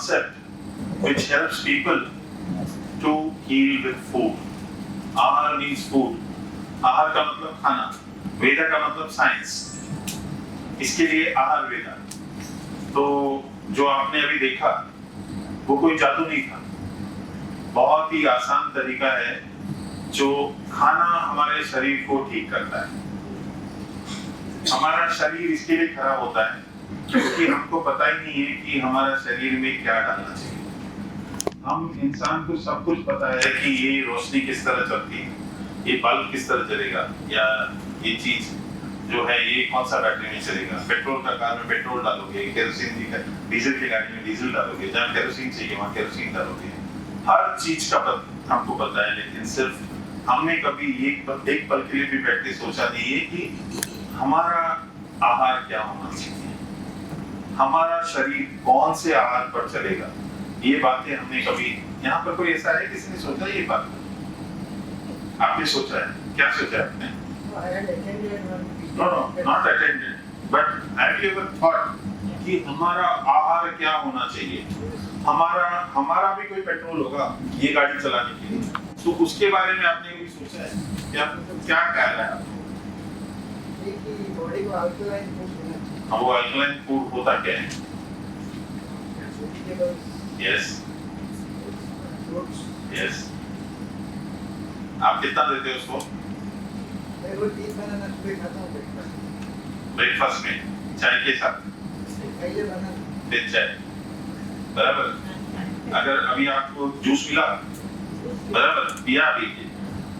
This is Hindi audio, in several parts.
concept which helps people to heal with food. Ahar means food. आहार का मतलब खाना, वेदा का मतलब साइंस, इसके लिए आहार वेदा। तो जो आपने अभी देखा वो कोई जादू नहीं था, बहुत ही आसान तरीका है जो खाना हमारे शरीर को ठीक करता है। हमारा शरीर इसके लिए खराब होता है क्योंकि हमको पता ही नहीं है कि हमारा शरीर में क्या डालना चाहिए। हम इंसान को सब कुछ पता है कि ये रोशनी किस तरह चलती है, ये बल्ब किस तरह चलेगा, या ये चीज जो है ये कौन सा बैटरी में चलेगा। पेट्रोल का कार में पेट्रोल डालोगे, केरोसिन की डीजल की गाड़ी में डीजल डालोगे, जहाँ केरोसिन चाहिए वहाँ केरोसिन डालोगे। हर चीज का हमको पता है, लेकिन सिर्फ हमने कभी एक पल के लिए भी बैठ के सोचा नहीं है कि हमारा आहार क्या होना चाहिए, हमारा शरीर कौन से आहार पर चलेगा। ये बातें हमने कभी, यहाँ पर कोई ऐसा है किसी ने सोचा ये बात? आपने सोचा है? क्या सोचा है आपने? No, not attended. But have you ever thought कि हमारा आहार क्या होना चाहिए? हमारा भी कोई पेट्रोल होगा ये गाड़ी चलाने के लिए, तो उसके बारे में आपने कभी सोचा है? क्या कह रहा है आपको? वो अल्कलाइन फूड होता क्या है? यस। आप कितना देते हो उसको? ब्रेकफास्ट में चाय के साथ? दिन चाय, बराबर। अगर अभी आपको जूस मिला, बराबर, पिया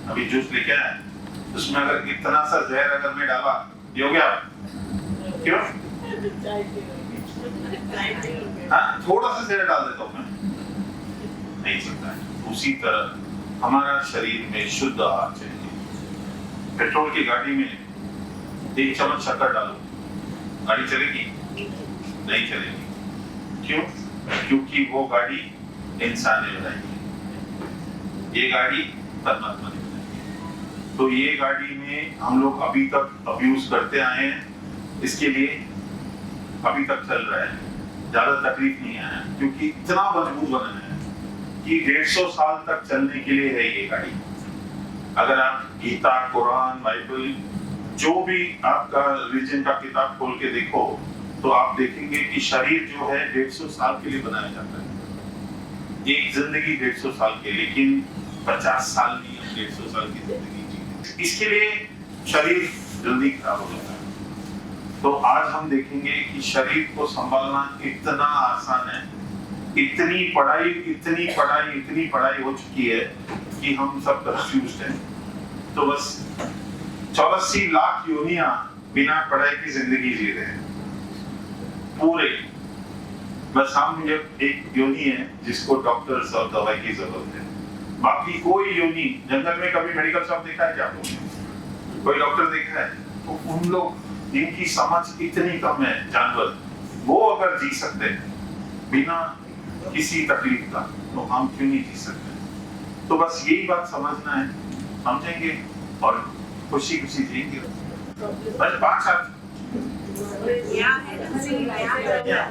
अभी जूस लेके आए, उसमें अगर इतना सा जहर अगर मैं डाला, पियोगे आप? क्यों? हाँ, थोड़ा सा जहर डाल देता हूँ मैं, नहीं सकता है। उसी तरह हमारा शरीर में शुद्ध आहार चाहिए। पेट्रोल की गाड़ी में 1 चम्मच शक्कर डालो, गाड़ी चलेगी? नहीं चलेगी। क्यों? क्योंकि वो गाड़ी इंसान ने बनाई, ये गाड़ी परमात्मा ने बनाई। तो ये गाड़ी में हम लोग अभी तक अब्यूज करते आए हैं, इसके लिए अभी तक चल रहा है, ज्यादा तकलीफ नहीं आया, क्योंकि इतना मजबूत बना है कि 150 साल तक चलने के लिए है ये गाड़ी। अगर आप गीता, कुरान, बाइबल, जो भी आपका रिलीजन का किताब खोल के देखो तो आप देखेंगे कि शरीर जो है 150 साल के लिए बनाया जाता है। एक जिंदगी 150 साल के, लेकिन 50 साल नहीं, हम 150 साल की जिंदगी जीते। इसके लिए शरीर जल्दी खराब हो जाता है। तो आज हम देखेंगे कि शरीर को संभालना इतना आसान है। इतनी पढ़ाई हो चुकी है कि हम सब कंफ्यूज्ड हैं। तो बस 84 लाख योनियां बिना पढ़ाई की जिंदगी जी रहे हैं पूरे। बस हम एक योनि है जिसको डॉक्टर्स और दवाई की जरूरत है, बाकी कोई योनि। जंगल में कभी मेडिकल शॉप देखा है क्या आपने? कोई डॉक्टर देखा है? तो उन लोग जिनकी समझ इतनी कम है, जानवर, वो अगर जी सकते हैं बिना किसी तकलीफ का, तो हम क्यों नहीं जी सकते? तो बस यही बात समझना है, समझेंगे और खुशी खुशी जिएंगे। बस 5 साल यहाँ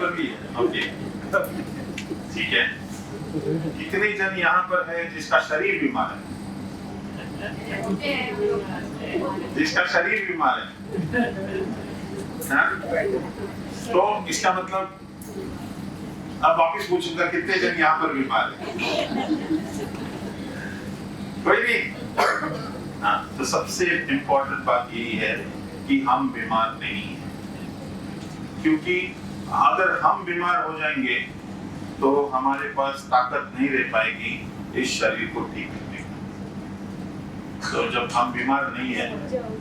पर भी है। ओके, ठीक है। कितने जन यहाँ पर है जिसका शरीर बीमार है? जिसका शरीर बीमार है ना? तो इसका मतलब अब वापिस पूछूंगा, कितने जन यहाँ पर बीमार है? कोई नहीं। हाँ, तो सबसे इम्पोर्टेंट बात यही है कि हम बीमार नहीं हैं, क्योंकि अगर हम बीमार हो जाएंगे तो हमारे पास ताकत नहीं रह पाएगी इस शरीर को ठीक करने की। तो जब हम बीमार नहीं है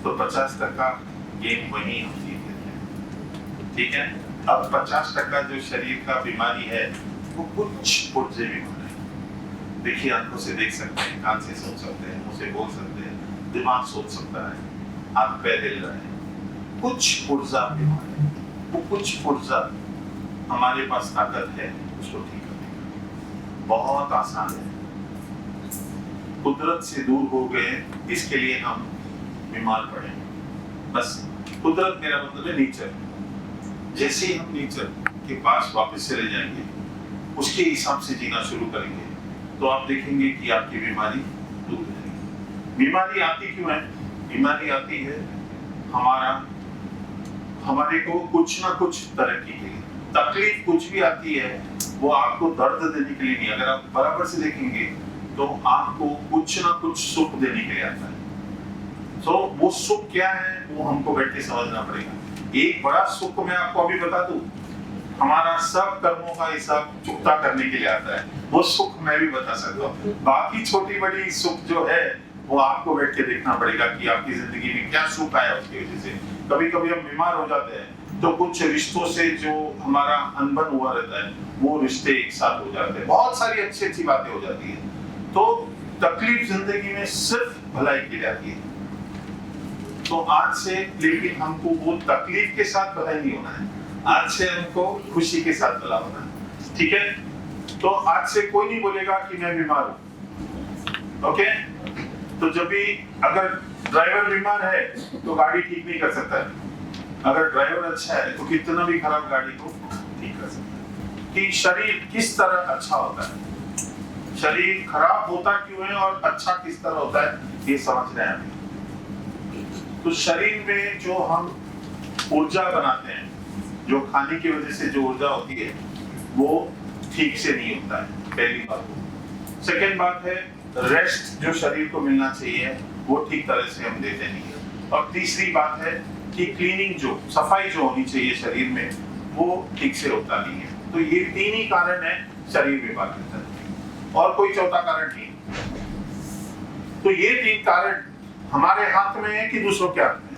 तो 50% गेम वही हम जीत लेते हैं, ठीक है। अब 50% जो शरीर का बीमारी है वो कुछ पुर्जे बीमारी है। देखिए, आंखों से देख सकते हैं, कान से सुन सकते हैं, मुंह से बोल सकते हैं, दिमाग सोच सकता है, हाथ पैर हिल रहा है, कुछ पुर्जा बीमारी है। वो कुछ पुर्जा हमारे पास ताकत है उसको ठीक करने का, बहुत आसान है। कुदरत से दूर हो गए, इसके लिए हम बीमार पड़े। बस कुदरत मेरा मतलब है नेचर। जैसे ही हम नेचर के पास वापस चले जाएंगे, उसके हिसाब से जीना शुरू करेंगे तो आप देखेंगे कि आपकी बीमारी दूर हो जाएगी। बीमारी आती क्यों है? बीमारी आती है हमारे को कुछ ना कुछ तरक्की के लिए। तकलीफ कुछ भी आती है वो आपको दर्द देने के लिए नहीं, अगर आप बराबर से देखेंगे तो आपको कुछ ना कुछ सुख देने के लिए आता है। तो वो सुख क्या है वो हमको बैठ के समझना पड़ेगा। एक बड़ा सुख मैं आपको अभी बता दूं, हमारा सब कर्मों का हिसाब चुकता करने के लिए आता है, वो सुख मैं भी बता सकता हूँ। बाकी छोटी बड़ी सुख जो है वो आपको बैठ के देखना पड़ेगा कि आपकी जिंदगी में क्या सुख आया उसकी वजह से। कभी कभी हम बीमार हो जाते हैं तो कुछ रिश्तों से जो हमारा अनबन हुआ रहता है वो रिश्ते एक साथ हो जाते हैं, बहुत सारी अच्छी अच्छी बातें हो जाती है। तो तकलीफ जिंदगी में सिर्फ भलाई के लिए आती है। तो आज से लेकिन हमको वो तकलीफ के साथ भलाई नहीं होना है, आज से हमको खुशी के साथ भला होना है, ठीक है? तो आज से कोई नहीं बोलेगा कि मैं बीमार हूं, ओके? तो जब भी अगर ड्राइवर बीमार है तो गाड़ी ठीक नहीं कर सकता है, अगर ड्राइवर अच्छा है तो कितना भी खराब गाड़ी को ठीक कर सकता है। कि शरीर किस तरह अच्छा होता है, शरीर खराब होता क्यों है और अच्छा किस तरह होता है ये समझ रहे हैं। तो शरीर में जो हम ऊर्जा बनाते हैं, जो खाने की वजह से जो ऊर्जा होती है वो ठीक से नहीं होता है, पहली बात। सेकेंड बात है रेस्ट जो शरीर को मिलना चाहिए वो ठीक तरह से हम देते नहीं है। और तीसरी बात है कि क्लीनिंग जो सफाई जो होनी चाहिए शरीर में वो ठीक से होता नहीं है। तो ये तीन ही कारण है शरीर बीमार रहता है और कोई चौथा कारण नहीं। तो ये तीन कारण हमारे हाथ में है कि दूसरों के हाथ में है?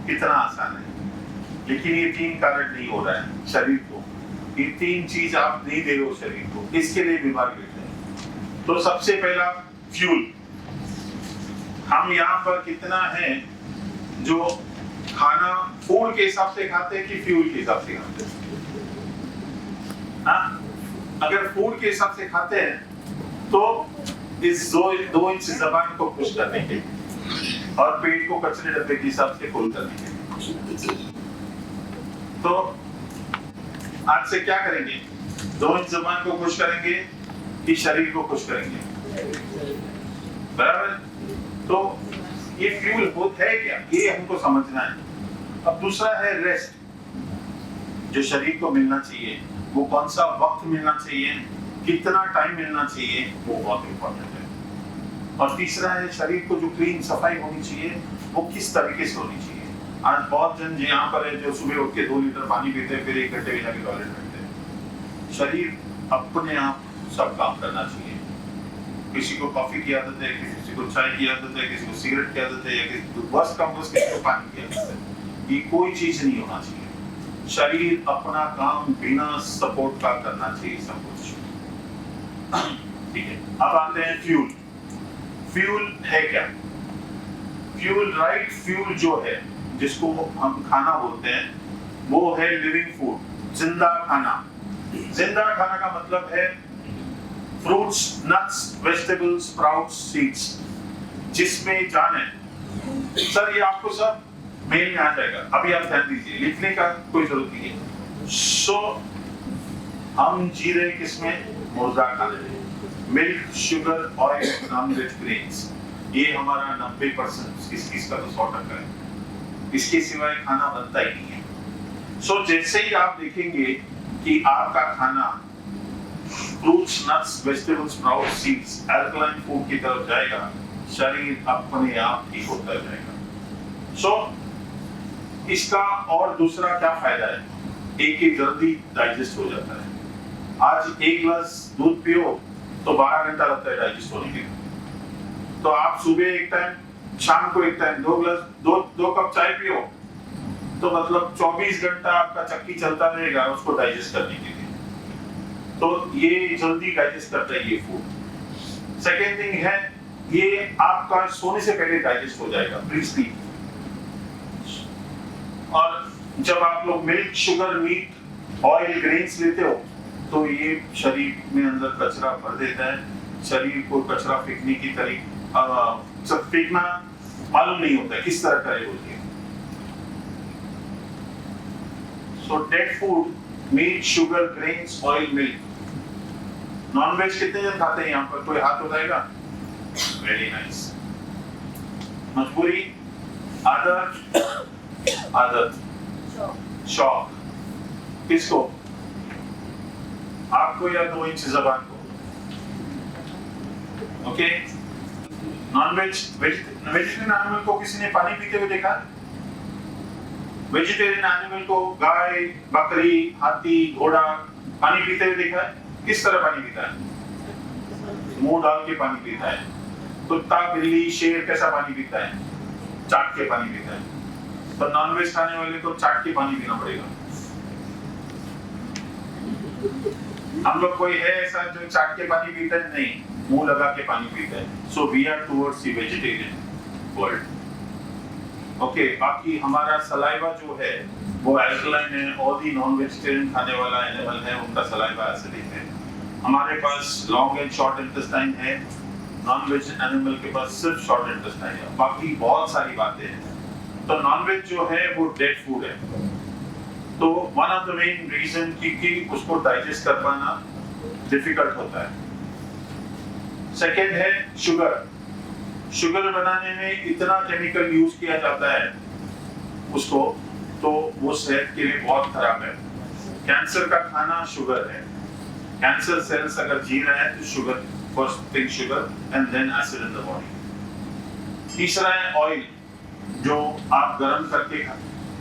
कितना आसान है, लेकिन ये तीन कारण नहीं हो रहा है शरीर को। ये तीन चीज आप नहीं दे रहे हो शरीर को, इसके लिए बीमार बैठे हैं। तो सबसे पहला फ्यूल, हम यहाँ पर कितना है जो खाना फूड के हिसाब से खाते हैं कि फ्यूल के हिसाब से खाते हैं? अगर फूड के हिसाब से खाते हैं तो इस दो इंच जबान को खुश करने के लिए और पेट को कचरे डब्बे के हिसाब से फुल करने के लिए। तो आज से क्या करेंगे? 2 इंच जबान को खुश करेंगे कि शरीर को खुश करेंगे? बराबर? तो ये फ्यूल होता है क्या, ये हमको समझना है। अब दूसरा है रेस्ट, जो शरीर को मिलना चाहिए वो कौन सा वक्त मिलना चाहिए, कितना टाइम मिलना चाहिए, वो बहुत इंपॉर्टेंट है। और तीसरा है शरीर को जो क्लीन सफाई होनी चाहिए वो किस तरीके से होनी चाहिए। आज बहुत जन यहाँ पर है जो सुबह उठ के 2 लीटर पानी पीते हैं फिर 1 घंटे में जाके टॉयलेट बैठते हैं। शरीर अपने आप सब काम करना चाहिए। किसी को कॉफी की आदत है, किसी को चाय की आदत है, किसी को सिगरेट की आदत है, या किसी को बस कम बस किसी को पानी की आदत है। ये कोई चीज नहीं होना चाहिए। शरीर अपना काम बिना सपोर्ट का करना चाहिए सब कुछ, ठीक है? अब आते हैं फ्यूल। फ्यूल है क्या? फ्यूल राइट फ्यूल जो है जिसको हम खाना बोलते हैं वो है लिविंग फूड, जिंदा खाना। जिंदा खाना का मतलब है fruits, nuts, vegetables, sprouts, seeds, जिसमें जान है। सर ये आपको सब मेल में आ जाएगा, अभी आप ध्यान दीजिए, लिखने का कोई जरूरत नहीं है। सो हम जी रहे किसमें? मुर्गा खाने में। Milk, sugar, oil, non veg grains, ये हमारा 90% इस चीज का तो 100% है। इसके सिवाय खाना बनता ही नहीं है। सो जैसे ही आप देखेंगे कि आपका खाना fruits, nuts, vegetables, sprouts, seeds, alkaline food की तरफ जाएगा, शरीर अपने आप ठीक होता जाएगा। सो इसका और दूसरा क्या फायदा है? एक जल्दी डाइजेस्ट हो जाता है। आज 1 गिलास दूध पियो तो 12 घंटा लगता है डाइजेस्ट होने के लिए। तो आप सुबह एक टाइम, शाम को एक टाइम 2 कप चाय पियो तो मतलब 24 घंटा आपका चक्की चलता रहेगा उसको डाइजेस्ट करने के लिए। तो ये जल्दी डाइजेस्ट करता है ये फूड। सेकेंड थिंग है ये आपका सोने से पहले डाइजेस्ट हो जाएगा, प्री स्लीप। और जब आप लोग milk, sugar, meat, oil, grains लेते हो तो ये शरीर में अंदर कचरा भर देता है। शरीर को कचरा फेंकने की सब फेंकना मालूम नहीं होता है किस तरह करे बोलते हैं। So dead food meat, sugar, grains, oil, milk. Non veg कितने जन खाते हैं यहाँ पर? कोई हाथ उठाएगा? Very nice. मजबूरी, आदत, आदत, शौक। किसको? आपको या 2 इंच जबान को? ओके। नॉन वेजिटेरियन एनिमल को किसी ने पानी पीते हुए देखा? वेजिटेरियन एनिमल को गाय, बकरी, हाथी, घोड़ा पानी पीते हुए देखा है? किस तरह पानी पीता है? मुंह डाल के पानी पीता है। कुत्ता, बिल्ली, शेर कैसा पानी पीता है? चाट के पानी पीता है। पर नॉन वेज खाने वाले को चाट के पानी पीना पड़ेगा। हम लोग कोई है ऐसा जो चाट के पानी पीता है? नहीं, मुंह लगा के पानी पीता है। So we are towards the vegetarian world. Okay, बाकी हमारा सलाइवा जो है वो अल्कलाइन है। ऑल दी नॉन वेजिटेरियन खाने वाला एनिमल है उनका सलाइवा एसिडिक है। हमारे पास लॉन्ग एंड शॉर्ट इंटेस्टाइन है, नॉन वेज एनिमल के पास सिर्फ शॉर्ट इंटेस्टाइन है। बाकी बहुत सारी बातें हैं। तो नॉन वेज जो है वो डेड फूड है। तो one of the main reason कि उसको डाइजेस्ट कर पाना डिफिकल्ट होता है। सेकेंड है शुगर। शुगर बनाने में इतना केमिकल यूज किया जाता है उसको, तो वो सेहत के लिए बहुत खराब है। कैंसर का खाना शुगर है। कैंसर सेल्स अगर जी रहा है तो sugar, first thing sugar and then acid in the body. तीसरा है ऑयल, जो आप गर्म करके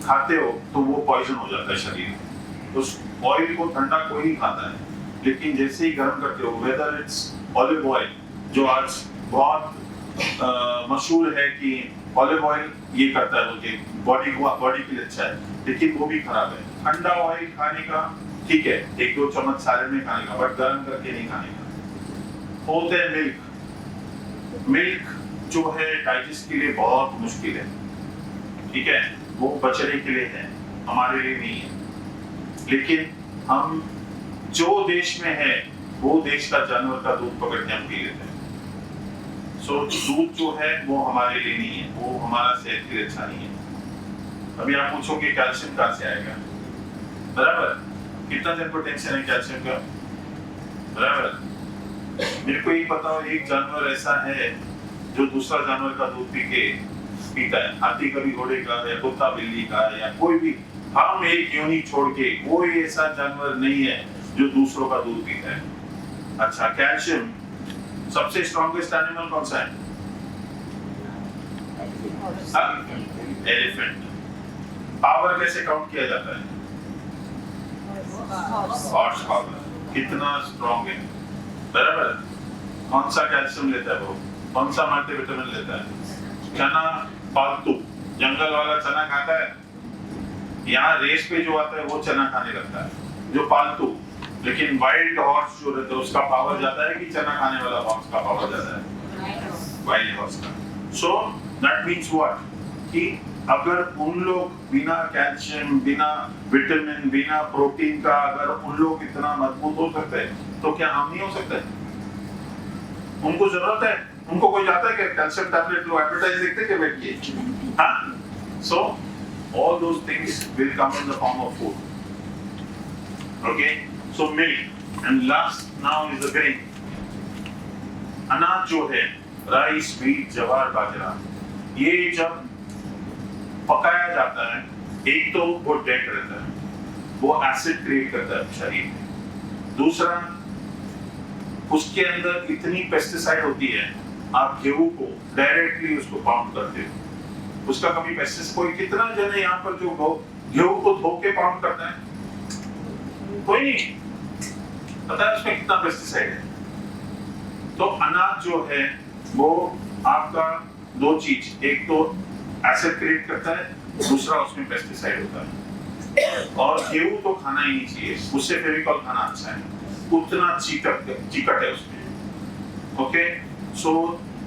खाते हो तो वो पॉइजन हो जाता है शरीर में। उस ऑयल को ठंडा कोई नहीं खाता है, लेकिन जैसे ही गर्म करते हो, वेदर इट्स ऑलिव ऑयल जो आज बहुत मशहूर है कि ऑलिव ऑयल ये करता है बोलते बॉडी के लिए अच्छा है, लेकिन वो भी खराब है। ठंडा ऑयल खाने का ठीक है, 1-2 चम्मच सैलेड में खाने का, बट गर्म करके नहीं खाने का। होते हैं मिल्क। मिल्क जो है डाइजेस्ट के लिए बहुत मुश्किल है, ठीक है, वो बचने के लिए है, हमारे लिए नहीं है। लेकिन हम जो देश में है वो देश का जानवर का दूध पकड़ के हम पी लेते हैं। सो दूध जो है वो हमारे लिए नहीं है, वो हमारा सेहत के लिए अच्छा नहीं है। अभी आप पूछोगे कैल्शियम कहाँ से आएगा? बराबर, कितना जन को टेंशन है कैल्शियम का? बराबर, मेरे को ये बताओ, एक जानवर ऐसा है जो दूसरा जानवर का दूध पीता है? हाथी का भी, घोड़े का, या कुत्ता बिल्ली का, या कोई भी, हम एक यूनी छोड़ के कोई ऐसा जानवर नहीं है जो दूसरों का दूध पीता है। अच्छा, कैल्शियम सबसे स्ट्रॉन्गेस्ट एनिमल कौन सा है? एलिफेंट। पावर कैसे काउंट किया जाता है? Horse power. कितना स्ट्रॉन्ग है, बराबर। कौन सा कैल्शियम लेता है वो? कौन सा मल्टीविटामिन लेता है? चना पालतू, जंगल वाला चना खाता है। यहाँ रेस पे जो आता है वो चना खाने लगता है, जो पालतू। लेकिन वाइल्ड हॉर्स जो रहता है उसका पावर ज्यादा है कि चना खाने वाला हॉर्स का पावर ज्यादा है? वाइल्ड हॉर्स का। सो दैट मीन्स व्हाट, कि अगर उन लोग बिना कैल्शियम, बिना विटामिन, बिना प्रोटीन का अगर उन लोग इतना मजबूत हो सकते हैं, तो क्या हम नहीं हो सकते? उनको जरूरत है? उनको कोई जाता है कि कैल्शियम टैबलेट लो, एडवर्टाइज देखते क्या बैठ के? हाँ, सो all those things will come in the form of food. Okay, so milk, and last now is the grain. अनाज जो है, राइस, व्हीट, ज्वार, बाजरा, ये जब पकाया जाता है, एक तो वो डेट रहता है, वो एसिड क्रिएट करता है शरीर में। दूसरा, उसके अंदर इतनी पेस्टिसाइड होती है, आप गेहूं को डायरेक्टली उसको पाउंड करते हो, उसका कभी पेस्टिसाइड, कोई कितना जन है यहाँ पर जो गेहूं को धो के पाउंड करता है? कोई नहीं। पता है उसमें कितना पेस्टिसाइड है? तो अनाज जो है वो आपका 2 चीज, एक तो एसिड क्रिएट करता है, दूसरा उसमें पेस्टिसाइड होता है। और गेहूं तो खाना ही नहीं चाहिए, उससे फेविकॉल खाना अच्छा है, उतना चिकट है उसमें। ओके, सो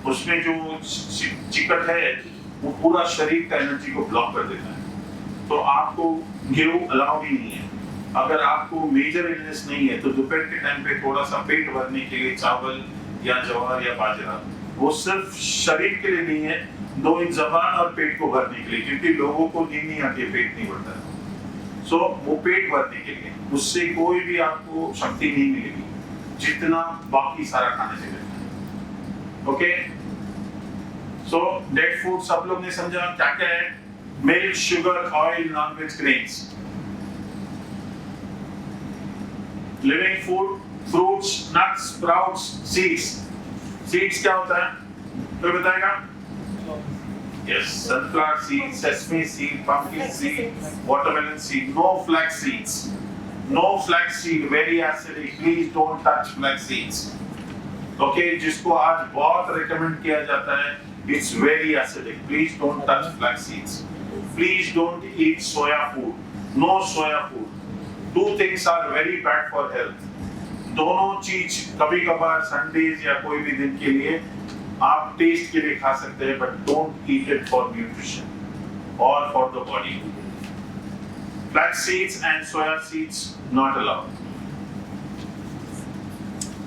उसमें जो चिकट है वो पूरा शरीर का एनर्जी को ब्लॉक कर देता है। तो आपको गेहूं अलाउ भी नहीं है। अगर आपको मेजर इलनेस नहीं है तो दोपहर के टाइम पे थोड़ा सा पेट भरने के लिए चावल या ज्वार या बाजरा, वो सिर्फ शरीर के लिए नहीं है, 2 इंच ज़बान और पेट को भरने के लिए, क्योंकि लोगों को नींद नहीं आती, पेट नहीं भरता है। सो वो पेट भरने के लिए, उससे कोई भी आपको शक्ति नहीं मिलेगी जितना बाकी सारा खाने से मिलता है। ओके, सो डेड फूड सब लोग ने समझा क्या क्या है? Milk, sugar, oil, non veg, grains. Living food, fruits, nuts, sprouts, seeds. Seeds क्या होता है? कोई बताएगा? Yes, sunflower seed, sesame seed, pumpkin seed, watermelon seed. No flax seeds. No flax seed. Very acidic. Please don't touch flax seeds. Okay, जिसको आज बहुत recommend किया जाता है, it's very acidic. Please don't touch flax seeds. Please don't eat soya food. No soya food. Two things are very bad for health. दोनों चीज कभी-कभार संडेज या कोई भी दिन के लिए आप टेस्ट के लिए खा सकते हैं, but don't eat it for nutrition और for the body. Flax seeds and soya seeds not allowed.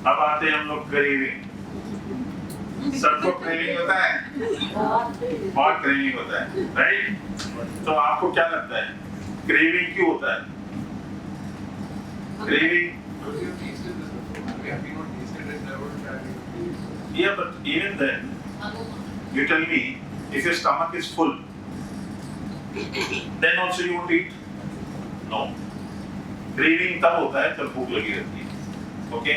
अब आते हैं हम लोग क्रेविंग। सबको क्रेविंग होता है, बहुत क्रेविंग होता है, राइट? तो आपको क्या लगता है क्रेविंग क्यों होता है? Craving, yeah, but even then, you tell me, if your stomach is full, then also you won't eat? No. Craving तब होता है जब भूख लगी रहती है, ओके?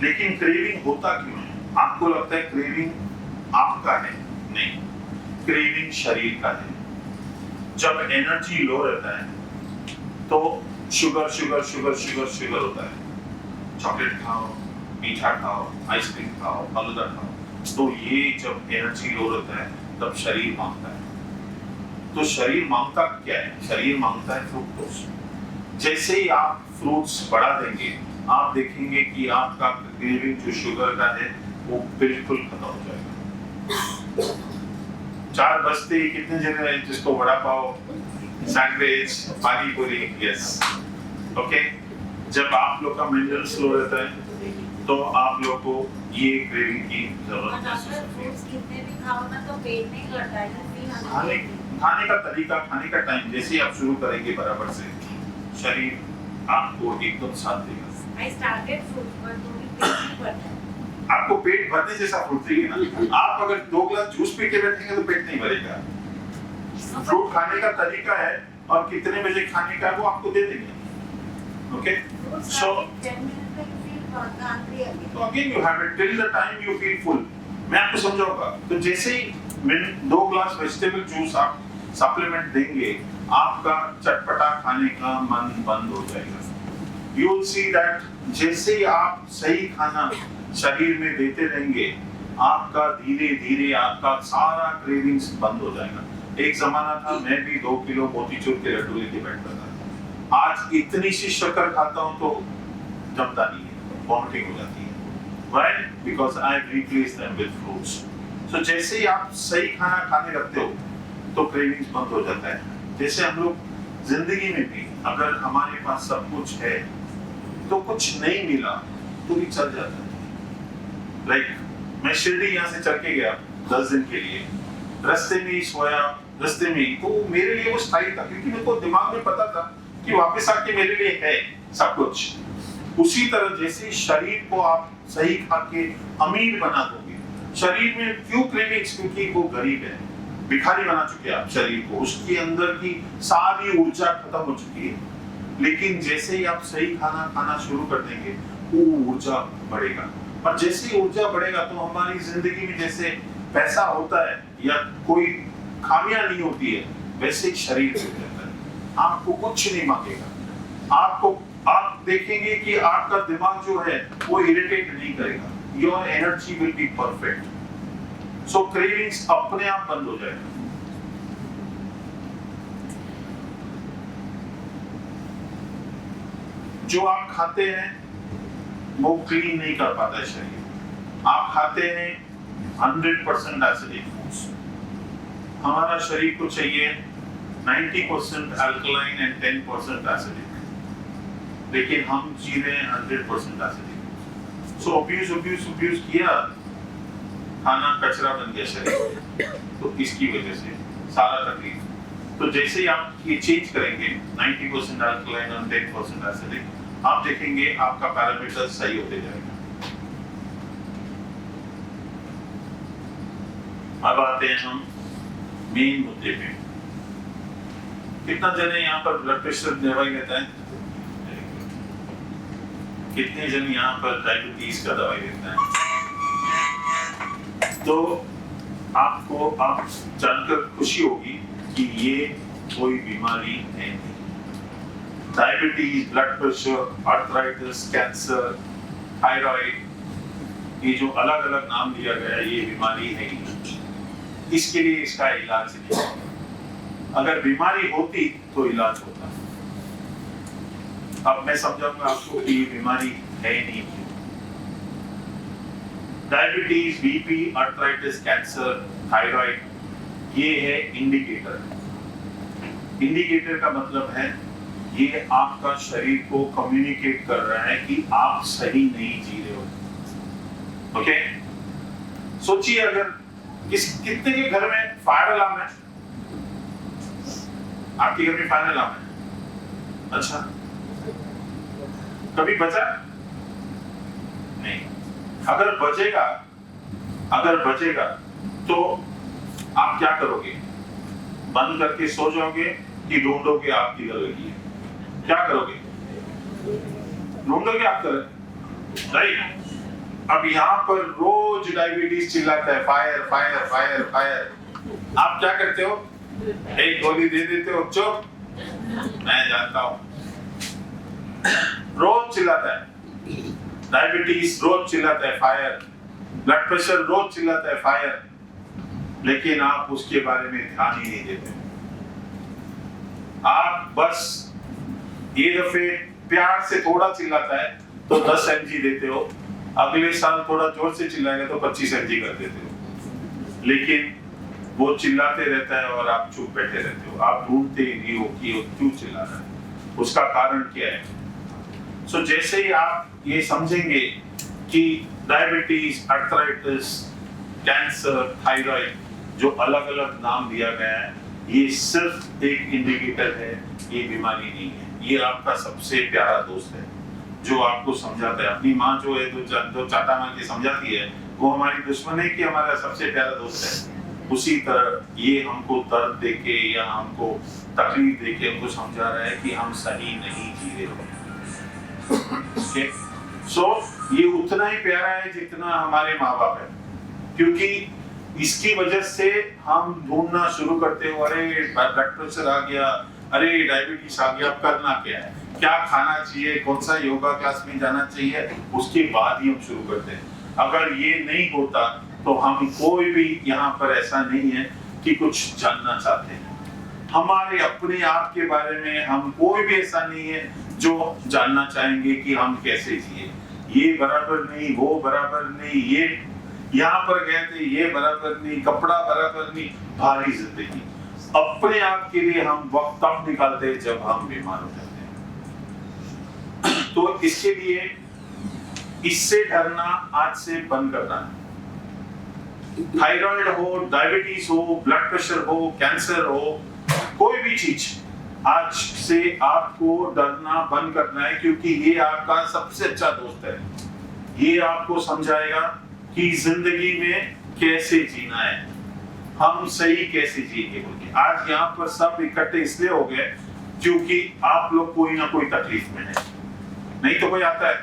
लेकिन क्रेविंग होता क्यों है? आपको लगता है क्रेविंग आपका है? नहीं, क्रेविंग शरीर का है। जब एनर्जी लो रहता है तो sugar sugar sugar sugar sugar होता है। चॉकलेट खाओ, मीठा खाओ, आइसक्रीम खाओ, फलूदा खाओ, तो ये जब एनर्जी लो रहता है तब शरीर मांगता है। तो शरीर मांगता क्या है? शरीर मांगता है फ्रूक्टोज। जैसे ही आप फ्रूट्स बढ़ा देंगे, आप देखेंगे कि आपका क्रेविंग जो शुगर का है वो बिल्कुल खत्म हो जाएगा। 4 बजते ही कितने जने हैं जिसको वड़ा पाव, सैंडविच, पानी पूरी? Yes, okay. जब आप लोग का मेंटल स्लो रहता है तो आप लोग को ये क्रेविंग की जरूरत महसूस होती है। कितने भी खाओ ना तो पेट नहीं करता है। खाने का तरीका, खाने का टाइम जैसे ही आप शुरू करेंगे बराबर से, शरीर आपको एकदम साथ देगा। I started fruit, but तो भी पेट नहीं भरता है। आपको पेट भरने जैसा फ्रूट चाहिए ना। आप अगर 2 ग्लास जूस पी के बैठेंगे तो पेट नहीं भरेगा। फ्रूट खाने का तरीका है और कितने बजे खाने का है वो आपको दे देंगे। ओके, सो तो again you have it till the time you feel full. मैं आपको समझाऊंगा। तो जैसे ही 2 ग्लास वेजिटेबल जूस आप सप्लीमेंट देंगे, आपका चटपटा खाने का मन बंद हो जाएगा। यू विल सी दैट जैसे ही आप सही खाना शरीर में देते रहेंगे, आपका धीरे धीरे आपका सारा क्रेविंग्स बंद हो जाएगा। एक जमाना था मैं भी 2 किलो मोतीचूर के लड्डू लेके बैठता था। आज इतनी सी शक्कर खाता हूँ तो जमता नहीं है, वॉमिटिंग हो जाती है। Why? Because I replace them with fruits. So जैसे ही आप सही खाना खाने लगते हो तो क्रेविंग्स बंद हो जाता है। जैसे हम लोग जिंदगी में भी अगर हमारे पास सब कुछ है तो कुछ नहीं मिला तो भी चल जाता है। लाइक मैं शिरडी यहाँ से चल के गया 10 दिन के लिए, रास्ते में ही सोया, रास्ते में ही, तो मेरे लिए वो स्थायी था क्योंकि मेरे को दिमाग में पता था कि वापस आके मेरे लिए है सब कुछ। उसी तरह जैसे शरीर को आप सही खा के अमीर बना दोगे, शरीर में क्यों क्रेविंग्स? क्योंकि वो गरीब है, भिखारी बना चुके हैं आप शरीर को, उसके अंदर की सारी ऊर्जा खत्म हो चुकी है। लेकिन जैसे ही आप सही खाना खाना शुरू कर देंगे वो ऊर्जा बढ़ेगा, और जैसे ही ऊर्जा बढ़ेगा तो हमारी जिंदगी में जैसे पैसा होता है या कोई खामियां नहीं होती है, वैसे ही शरीर हो जाता है। आपको कुछ नहीं मांगेगा, आप देखेंगे कि आपका दिमाग जो है वो इरिटेट नहीं करेगा। Your energy will be perfect. So cravings अपने आप बंद हो जाएगा। जो आप खाते हैं वो क्लीन नहीं कर पाता है शरीर। आप खाते हैं 100% एसिडिक फूड्स। हमारा शरीर को चाहिए 90% अल्कलाइन एंड 10% एसिडिक, लेकिन हम जी रहे हैं 100% एसिडिक। सो अब्यूज किया, खाना कचरा बन गया शरीर, तो इसकी वजह से सारा तकलीफ। तो जैसे ही आप ये चेंज करेंगे 90% अल्कलाइन और 10% एसिडिक, आप देखेंगे आपका पैरामीटर सही होते जाएगा। अब आते हैं हम मेन मुद्दे पे। कितना जने यहाँ पर ब्लड प्रेशर दवाई लेता है? कितने जन यहाँ पर डायबिटीज का दवाई लेता है? तो आपको आप जानकर खुशी होगी कि ये कोई बीमारी है नहीं। Diabetes, blood pressure, arthritis, cancer, thyroid, ये जो अलग अलग नाम दिया गया है, ये बीमारी है ही नहीं। इसके लिए इसका इलाज नहीं है। अगर बीमारी होती तो इलाज होता। अब मैं समझाऊंगा आपको कि ये बीमारी है ही नहीं। Diabetes, BP, arthritis, cancer, thyroid, ये है इंडिकेटर। इंडिकेटर का मतलब है ये आपका शरीर को कम्युनिकेट कर रहा है कि आप सही नहीं जी रहे हो। ओके, सोचिए अगर कितने के घर में फायर अलार्म है? आपके घर में फायर अलार्म है? अच्छा, कभी बजा? नहीं। अगर बजेगा तो आप क्या करोगे? बंद करके सो जाओगे कि ढूंढोगे आप किधर लगी है? क्या करोगे? ढूंढोगे आप किधर? राइट। अब यहाँ पर रोज डायबिटीज चिल्लाता है, फायर फायर फायर फायर। आप क्या करते हो? एक गोली दे देते हो, चुप, मैं जानता हूं। रोज चिल्लाता है डायबिटीज, रोज चिल्लाता है फायर, ब्लड प्रेशर रोज चिल्लाता है फायर, लेकिन आप उसके बारे में ध्यान ही नहीं देते। आप बस ये दफे प्यार से थोड़ा चिल्लाता है तो 10 mg देते हो, अगले साल थोड़ा जोर से चिल्लाएगा तो 25 mg कर देते हो, लेकिन वो चिल्लाते रहता है और आप चुप बैठे रहते हो। आप ढूंढते ही नहीं हो कि वो क्यों चिल्ला रहा है, उसका कारण क्या है। सो जैसे ही आप ये समझेंगे कि डायबिटीज, आर्थराइटिस, कैंसर, थायराइड, जो अलग अलग नाम दिया गया है, ये सिर्फ एक इंडिकेटर है, ये बीमारी नहीं है। ये आपका सबसे प्यारा दोस्त है जो आपको समझाता है। अपनी माँ जो है जो चाटा मार के समझाती है, वो हमारी दुश्मन है कि हमारा सबसे प्यारा दोस्त है। उसी तरह ये हमको दर्द देके या हमको तकलीफ देके हमको समझा रहा है कि हम सही नहीं जी रहे हो। सो ये उतना ही प्यारा है जितना हमारे माँ बाप है, क्योंकि इसकी वजह से हम ढूंढना शुरू करते हो, अरे ब्लड प्रेशर आ गया, अरे डायबिटीज आ गया, अब करना क्या है, क्या खाना चाहिए, कौन सा योगा क्लास में जाना चाहिए, उसके बाद ही हम शुरू करते हैं। अगर ये नहीं होता तो हम कोई भी यहाँ पर ऐसा नहीं है कि कुछ जानना चाहते हैं। हमारे अपने आप के बारे में हम कोई भी ऐसा नहीं है जो जानना चाहेंगे कि हम कैसे जिए। ये बराबर नहीं, वो बराबर नहीं, ये यहाँ पर गए थे, ये बराबर नहीं, कपड़ा बराबर नहीं, भारी जिंदगी। अपने आप के लिए हम वक्त तब निकालते हैं जब हम बीमार हो जाते हैं। तो इसके लिए इससे डरना आज से बंद करना है। थायराइड हो, डायबिटीज हो, ब्लड प्रेशर हो, कैंसर हो, कोई भी चीज, आज से आपको डरना बंद करना है, क्योंकि ये आपका सबसे अच्छा दोस्त है। ये आपको समझाएगा कि जिंदगी में कैसे जीना है, हम सही कैसे जिएंगे बोलिए। आज यहाँ पर सब इकट्ठे इसलिए हो गए क्योंकि आप लोग कोई ना कोई तकलीफ में है। नहीं तो कोई आता है?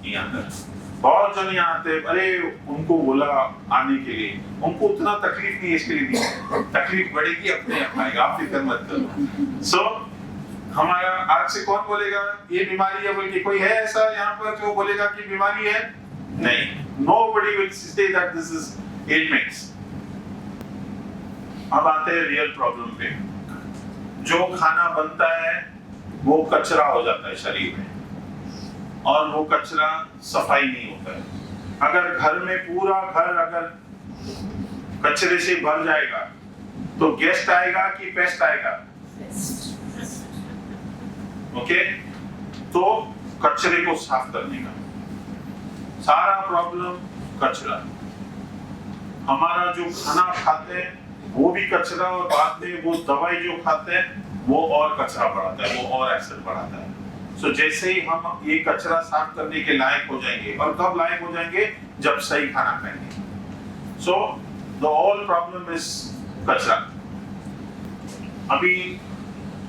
नहीं आता। बहुत जन यहाँ आते हैं, अरे उनको बोला आने के लिए, उनको उतना तकलीफ नहीं है, इसके लिए नहीं। तकलीफ बढ़ेगी, अपने आप आएगा, आप फिक्र मत करो। सो हमारा आज से कौन बोलेगा ये बीमारी है बोल के? कोई है ऐसा यहाँ पर जो बोलेगा कि बीमारी है? नहीं। Nobody will say that this is ailments. अब आते हैं रियल प्रॉब्लम पे। जो खाना बनता है वो कचरा हो जाता है शरीर में, और वो कचरा सफाई नहीं होता है। अगर घर में पूरा घर अगर कचरे से भर जाएगा तो गेस्ट आएगा कि पेस्ट आएगा? ओके, तो कचरे को साफ करने का सारा प्रॉब्लम कचरा। हमारा जो खाना खाते हैं वो भी कचरा, और बाद में वो दवाई जो खाते हैं वो और कचरा बढ़ाता है, वो और एसिड बढ़ाता है। सो जैसे ही हम ये कचरा साफ करने के लायक हो जाएंगे, और कब लायक हो जाएंगे, जब सही खाना खाएंगे। So the all problem is कचरा। अभी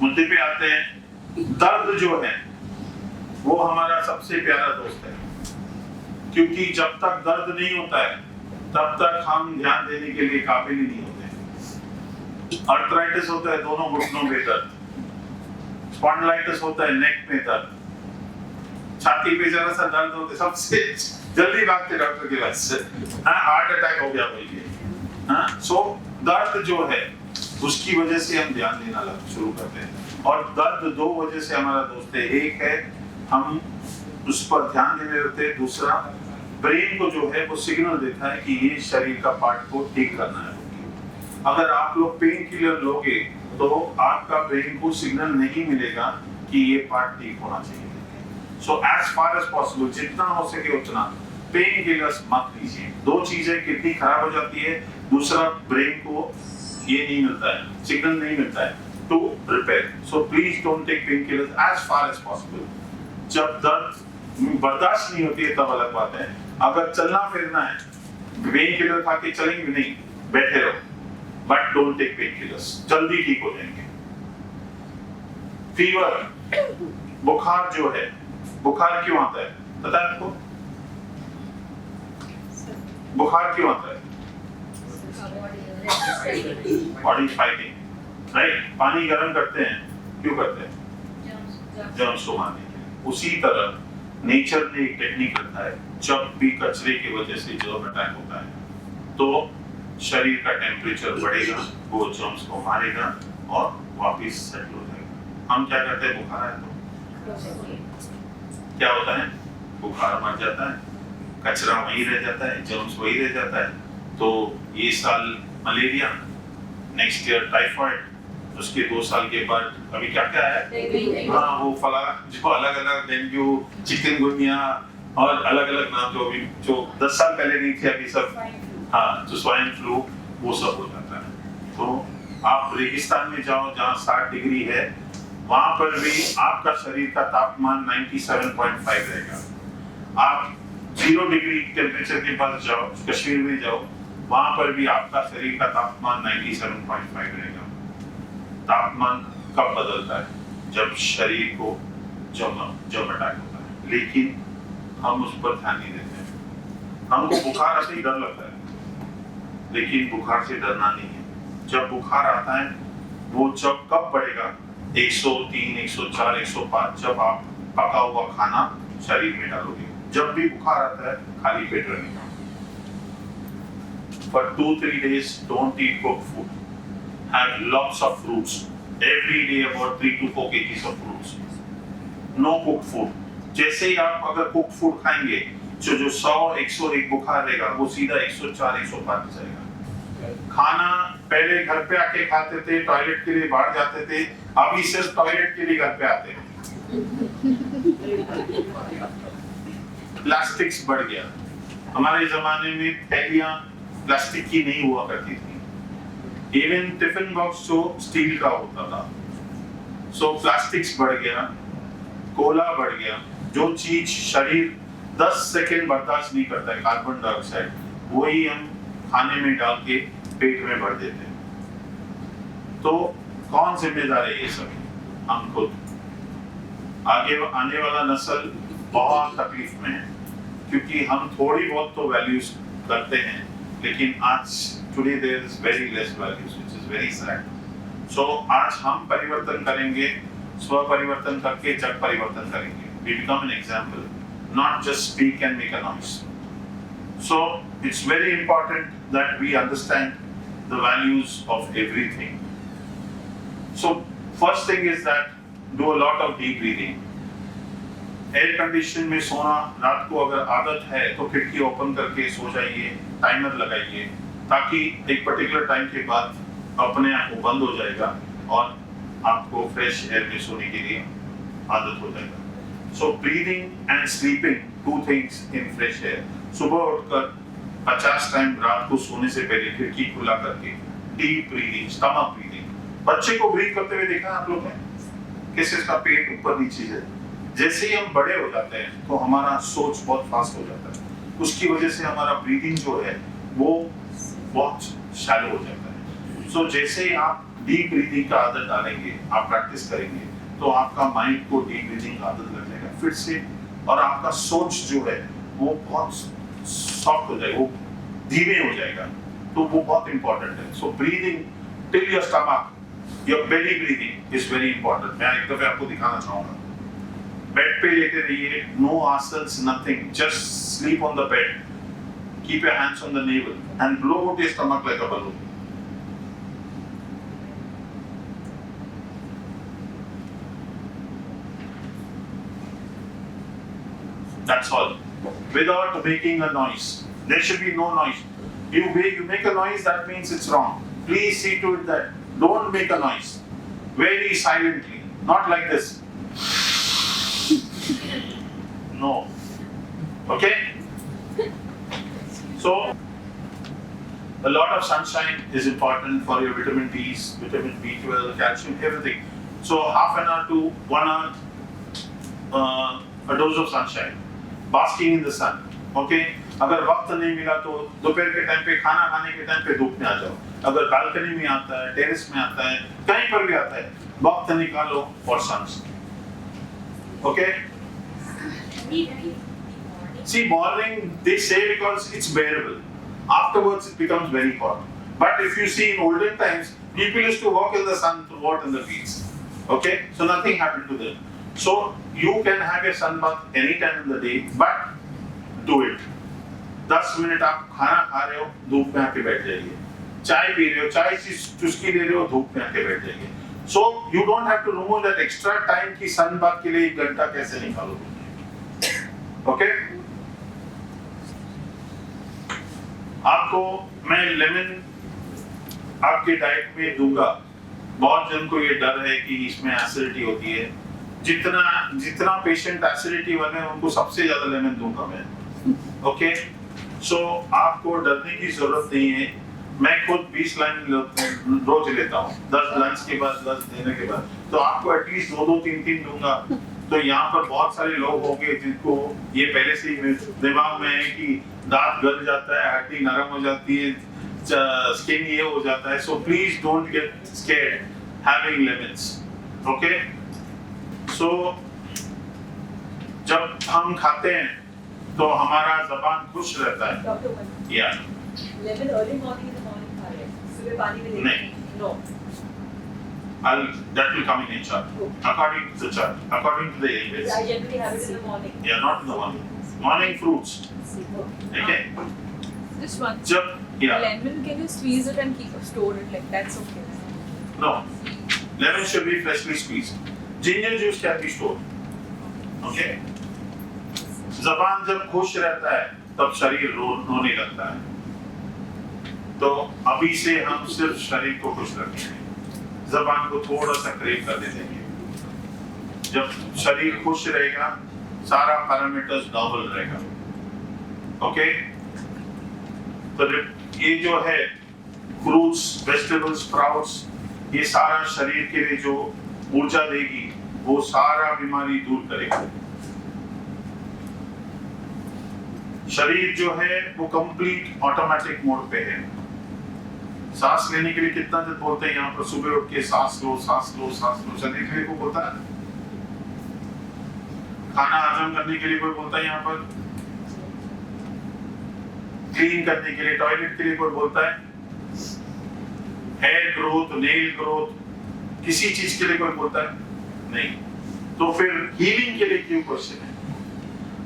मुद्दे पे आते हैं। दर्द जो है वो हमारा सबसे प्यारा दोस्त है, क्योंकि जब तक दर्द नहीं होता है तब तक हम ध्यान देने के लिए काबिल ही नहीं होते। अर्थराइटिस होता है दोनों घुटनों में दर्द, स्पॉन्डिलाइटिस होता है नेक में दर्द, छाती पे जरा सा दर्द होता है सबसे जल्दी भागते डॉक्टर के पास। हार्ट अटैक हो गया भाई। सो दर्द जो है उसकी वजह से हम ध्यान देना शुरू करते हैं, और दर्द दो वजह से हमारा दोस्त है। एक है हम उस पर ध्यान देने होते हैं, दूसरा ब्रेन को जो है वो सिग्नल देता है कि ये शरीर का पार्ट को ठीक करना है। अगर आप लोग पेन किलर लोगे तो आपका ब्रेन को सिग्नल नहीं मिलेगा कि ये पार्ट ठीक होना चाहिए। So as far as possible जितना हो सके उतना पेन किलर्स मत लीजिए। दो चीजें, किडनी खराब हो जाती है, दूसरा ब्रेन को ये नहीं मिलता है, सिग्नल नहीं मिलता है to repair. So please don't take pain killers as far as possible. जब दर्द बर्दाश्त नहीं होती है तब अलग बात है। अगर चलना फिरना है, पेन किलर खा के चलेंगे भी नहीं, बैठे रहो, but don't take pain killers, जल्दी ठीक हो जाएंगे। फीवर, बुखार जो है, बुखार क्यों आता है पता है आपको? बुखार क्यों आता है? Body fighting, right? पानी गर्म करते हैं, क्यों करते हैं? जर्म्स को मारने के लिए। उसी तरह नेचर ने एक टेक्निक रखा है, जब भी कचरे की वजह से जर्म अटैक होता है तो शरीर का टेम्परेचर बढ़ेगा, वो जर्म्स को मारेगा और वापस सेटल हो जाएगा। हम क्या करते हैं, बुखार है तो क्या होता है, बुखार मर जाता है, कचरा वहीं रह जाता है, जर्म्स वहीं रह जाता है। तो ये साल मलेरिया, नेक्स्ट ईयर टाइफाइड, उसके 2 साल के बाद अभी क्या क्या है, हाँ वो फला जो अलग अलग डेंगू, चिकनगुनिया और अलग अलग नाम जो 10 साल पहले नहीं थे अभी सब, हाँ जो स्वाइन फ्लू, वो सब हो जाता है। तो आप रेगिस्तान में जाओ जहाँ 60 डिग्री है, वहां पर भी आपका शरीर का तापमान 97.5 रहेगा। आप 0 डिग्री टेम्परेचर के पास जाओ, कश्मीर में जाओ, वहां पर भी आपका शरीर का तापमान 97.5 रहेगा। तापमान कब बदलता है? जब शरीर को जब अटैक होता है, लेकिन हम उस पर ध्यान नहीं देते हैं। हमको बुखार से ही डर लगता है, लेकिन बुखार से डरना नहीं है। जब बुखार आता है वो जब कब बढ़ेगा, 103, 104, 105, जब आप पका हुआ खाना शरीर में डालोगे। जब भी बुखार आता है खाली पेट रहने का। For 2-3 days don't eat cooked food. Have lots of fruits. Every day about 3 to 4 kgs of fruits. No cooked food. जैसे ही आप अगर cooked food खाएंगे, जो 100, 101 बुखार रहेगा, वो सीधा 104, 105 जाएगा। खाना पहले घर पे आके खाते थे, टॉयलेट के लिए बाहर जाते थे, अभी सिर्फ टॉयलेट के लिए घर पे आते हैं। प्लास्टिक्स बढ़ गया। हमारे जमाने में थैलियां प्लास्टिक की नहीं हुआ करती थी, इवन टिफिन बॉक्स जो स्टील का होता था। सो प्लास्टिक्स बढ़ गया, कोला बढ़ गया। जो चीज शरीर 10 सेकेंड बर्दाश्त नहीं करता है, कार्बन डाइऑक्साइड, वही हम खाने में डाल के पेट में भर देते हैं। तो कौन जिम्मेदार है ये सब? हम खुद। आगे आने वाला नस्ल बहुत तकलीफ में है, क्योंकि हम थोड़ी बहुत तो वैल्यूज करते हैं, लेकिन आज today there is very less values, which is very sad. So आज हम परिवर्तन करेंगे, स्व परिवर्तन करके जग परिवर्तन करेंगे। We become an example, not just speak and make a noise. So it's very important that we understand the values of everything. So first thing is that do a lot of deep breathing. Air condition में सोना, रात को अगर आदत है तो खिड़की ओपन करके सो जाइए, टाइमर लगाइए, ताकि एक पर्टिकुलर टाइम के बाद अपने आप वो बंद हो जाएगा और आपको फ्रेश एयर में सोने के लिए आदत हो जाएगा। So breathing and sleeping, 2 things in fresh air. सुबह उठकर 50 टाइम रात को सोने से पहले खिड़की खुला करके डीप ब्रीदिंग, स्टमक ब्रीदिंग। बच्चे को ब्रीथ करते हुए देखा आप लोग ने, कैसे इसका पेट ऊपर नीचे है। जैसे ही हम बड़े हो जाते हैं तो हमारा सोच बहुत फास्ट हो जाता है, उसकी वजह से हमारा ब्रीदिंग जो है वो बहुत शैलो हो जाता है। सो जैसे ही आप डीप ब्रीदिंग का आदत डालेंगे, आप प्रैक्टिस करेंगे, तो आपका माइंड को डीप ब्रीदिंग का आदत लग जाएगा फिर से, और आपका सोच जो है वो बहुत सॉफ्ट हो जाएगा, वो धीमे हो जाएगा। तो वो बहुत इंपॉर्टेंट है। So breathing till your stomach, your belly breathing is very important. मैं एक दफे आपको दिखाना चाहूंगा। बेड पे लेटे रहिए, no asanas, nothing, just sleep on the bed, keep your hands on the navel and blow out your stomach like a balloon. That's all. Without making a noise. There should be no noise. You make a noise, that means it's wrong. Please see to it that don't make a noise. Very silently, not like this. No. Okay? So, a lot of sunshine is important for your vitamin D's, vitamin B12, calcium, everything. So half an hour to 1 hour, a dose of sunshine. Basking in the sun. Okay? अगर वक्त नहीं मिला तो दोपहर के टाइम पे, खाना खाने के टाइम पे धूप में आ जाओ। अगर बालकनी में आता है, टेरेस में आता है, कहीं पर भी आता है, वक्त निकालो for sunshine. Okay? See, morning they say because it's bearable. Afterwards it becomes very hot. But if you see in olden times, people used to walk in the sun throughout in the fields. Okay? So nothing happened to them. So you can have a sunbath any time in the day, but do it. 10 minute आप खाना खा रहे हो, धूप में आके बैठ जाइए। चाय पी रहे हो, चाय की चुस्की ले रहे हो, धूप में आके बैठ जाइए। So you don't have to remove that extra time कि sunbath के लिए 1 घंटा कैसे निकालोगे। Okay? आपको मैं लेमन आपके डाइट में दूंगा। बहुत जन को ये डर है कि इसमें एसिडिटी होती है। जितना पेशेंट एसिडिटी वाले हैं उनको सबसे ज्यादा लेमन दूंगा मैं। ओके? सो आपको डरने की जरूरत नहीं है। मैं खुद 20 लाइन रोज लेता हूँ, 10 लंच के बाद, 10 देने के बाद, तो आपको एटलीस्ट 2-2, 3-3 दूंगा। तो यहाँ पर बहुत सारे लोग होंगे जिनको ये पहले से ही दिमाग में है कि दांत गल जाता है, हड्डी नरम हो जाती है, स्किन ये हो जाता है। So please don't get scared having lemons. Okay? So जब हम खाते हैं तो हमारा जबान खुश रहता है। डॉक्टर या lemon early morning in the morning खा रहे हैं, सुबह पानी में नहीं। No, that will come in a chart. According to the chart, according to the ages. I generally have it in the morning. Yeah, not in the morning. Morning fruits. Okay? Just one. Yeah. Lemon, can you squeeze it and store it like that's okay? No. Lemon should be freshly squeezed. Ginger juice can be stored. Okay? ज़बान जब खुश रहता है तब शरीर रोने लगता है। तो अभी से हम सिर्फ शरीर को खुश रखेंगे, ज़बान को थोड़ा सा क्रेव कर देंगे। जब शरीर खुश रहेगा, सारा पैरामीटर्स नॉर्मल रहेगा। ओके? तो ये जो है फ्रूट्स, वेजिटेबल्स, स्प्राउट्स, ये सारा शरीर के लिए जो ऊर्जा देगी वो सारा बीमारी दूर करेगा। शरीर जो है वो कंप्लीट ऑटोमेटिक मोड पे है। सांस लेने के लिए कितना दिन बोलते हैं यहाँ पर, सुबह उठ के सांस लो, सांस लो, सांस लो। शरीर के लिए कोई बोलता है? खाना हजम करने के लिए कोई बोलता है यहाँ पर? क्लीन करने के लिए, टॉयलेट के लिए कोई बोलता है? हेयर ग्रोथ, नेल ग्रोथ, किसी चीज के लिए कोई बोलता है? नहीं। तो फिर हीलिंग के लिए क्यों क्वेश्चन है?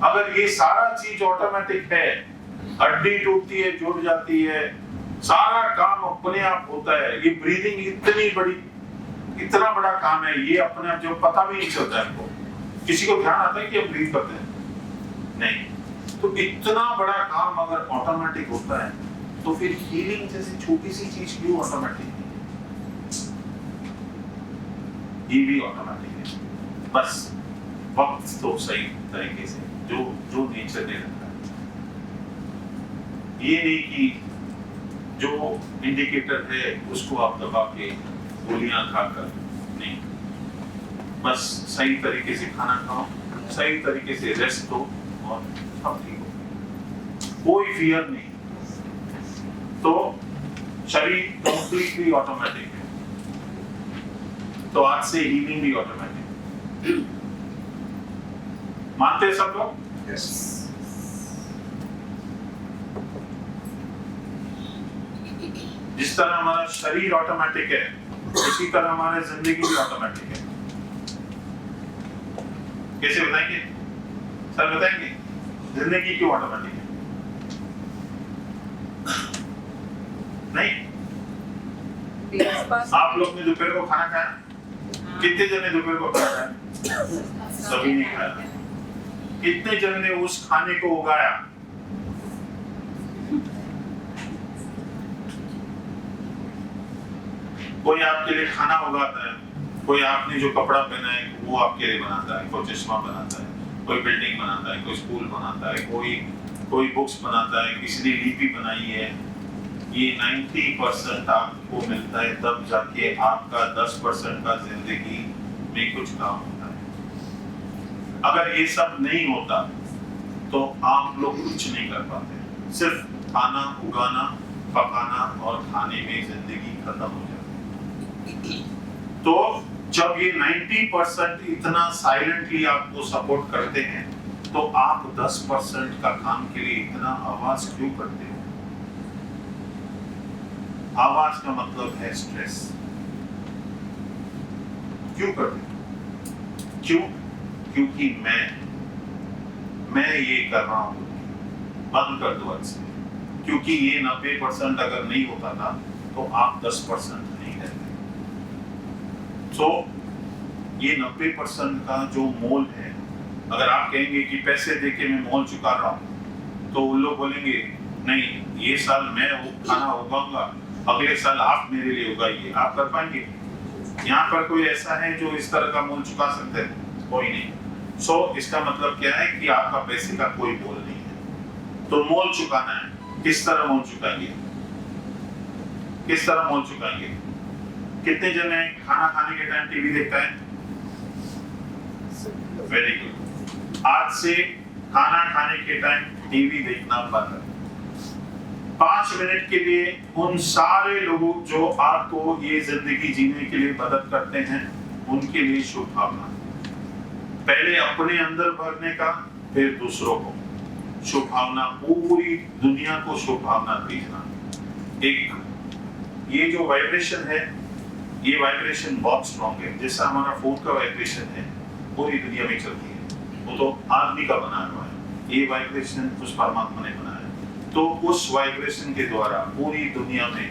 अगर ये सारा चीज ऑटोमेटिक है, हड्डी टूटती है, जुड़ जाती है, सारा काम अपने आप होता है। ये ब्रीदिंग इतना बड़ा काम है, ये अपने आप जो पता भी नहीं चलता है आपको। किसी को ध्यान आता है कि हम ब्रीथ करते हैं? नहीं। तो इतना बड़ा काम अगर ऑटोमेटिक होता है तो फिर हीलिंग जैसी छोटी सी चीज क्यों ऑटोमेटिक है? ये भी ऑटोमेटिक है, बस वक्त तो सही तरीके से जो नेचर ने रखा है। ये नहीं कि जो इंडिकेटर है उसको आप दबा के गोलियां खाकर नहीं, बस सही तरीके से खाना खाओ, सही तरीके से रेस्ट दो और सब ठीक हो, कोई फियर नहीं। तो शरीर कंप्लीटली ऑटोमेटिक है, तो आज से हीलिंग भी ऑटोमेटिक। मानते हैं सब लोग? Yes. जिस तरह हमारा शरीर ऑटोमेटिक है, उसी तरह हमारी जिंदगी भी ऑटोमेटिक है। कैसे बताएंगे सर? बताएंगे जिंदगी क्यों ऑटोमेटिक है? नहीं, आप लोग ने दोपहर को खाना खाया? कितने जने दोपहर को खाना खाया? सभी ने खाया। कितने जने ने उस खाने को उगाया? कोई आपके लिए खाना उगाता है, कोई आपने जो कपड़ा पहना है वो आपके लिए बनाता है, कोई चश्मा बनाता है, कोई बिल्डिंग बनाता है, कोई स्कूल बनाता है, कोई बुक्स बनाता है, किसी ने लिपि बनाई है। ये 90% आपको मिलता है, तब जाके आपका 10% का जिंदगी में कुछ काम होता है। अगर ये सब नहीं होता तो आप लोग कुछ नहीं कर पाते। सिर्फ खाना उगाना, पकाना और खाने में जिंदगी खत्म हो जाती। तो जब ये 90% इतना साइलेंटली आपको सपोर्ट करते हैं, तो आप 10% का काम के लिए इतना आवाज क्यों करते हो? आवाज का मतलब है स्ट्रेस। क्यों करते हो? क्यों? क्योंकि मैं ये कर रहा हूं, बंद कर दो आज से। क्योंकि ये 90% अगर नहीं होता था तो आप 10% नहीं रहते। तो ये 90% का जो मोल है, अगर आप कहेंगे कि पैसे देके मैं मोल चुका रहा हूं, तो उन लोग बोलेंगे नहीं, ये साल मैं खाना उगाऊंगा, अगले साल आप मेरे लिए उगाइए। आप कर पाएंगे? यहाँ पर कोई ऐसा है जो इस तरह का मोल चुका सकते हैं? कोई नहीं। सो इसका मतलब क्या है कि आपका पैसे का कोई मोल नहीं है। तो मोल चुकाना है। किस तरह मोल चुकाएंगे? किस तरह मोल चुकाएंगे? कितने जने खाना खाने के टाइम टीवी देखता है? Very good. आज से खाना खाने के टाइम टीवी देखना बंद है। 5 मिनट के लिए उन सारे लोगों जो आपको ये जिंदगी जीने के लिए मदद करते हैं, उनके लिए शुभ भावना। पहले अपने अंदर भरने का, फिर दूसरों को शुभ भावना, पूरी दुनिया को शुभ भावना भेजना। एक ये जो वाइब्रेशन है, ये वाइब्रेशन बहुत स्ट्रॉन्ग है। जैसा हमारा फोन का वाइब्रेशन है, पूरी दुनिया में चलती है। वो तो आदमी का बनाया हुआ है, ये वाइब्रेशन उस परमात्मा ने बनाया। तो उस वाइब्रेशन के द्वारा पूरी दुनिया में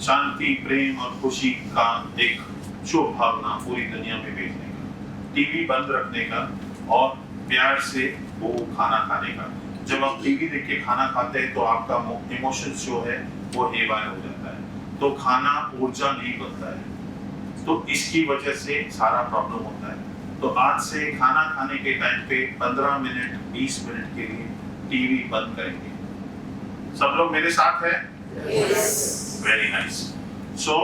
शांति, प्रेम और खुशी का एक शुभ भावना पूरी दुनिया में भेजने का, टीवी बंद रखने का और प्यार से वो खाना खाने का। जब आप टीवी देख के खाना खाते हैं तो आपका इमोशंस जो है वो हेवाय हो जाता है, तो खाना ऊर्जा नहीं बनता है। तो इसकी वजह से सारा प्रॉब्लम होता है। तो आज से खाना खाने के टाइम पे 15 मिनट 20 मिनट के लिए टीवी बंद करेंगे। सब लोग मेरे साथ हैं? Very nice. सो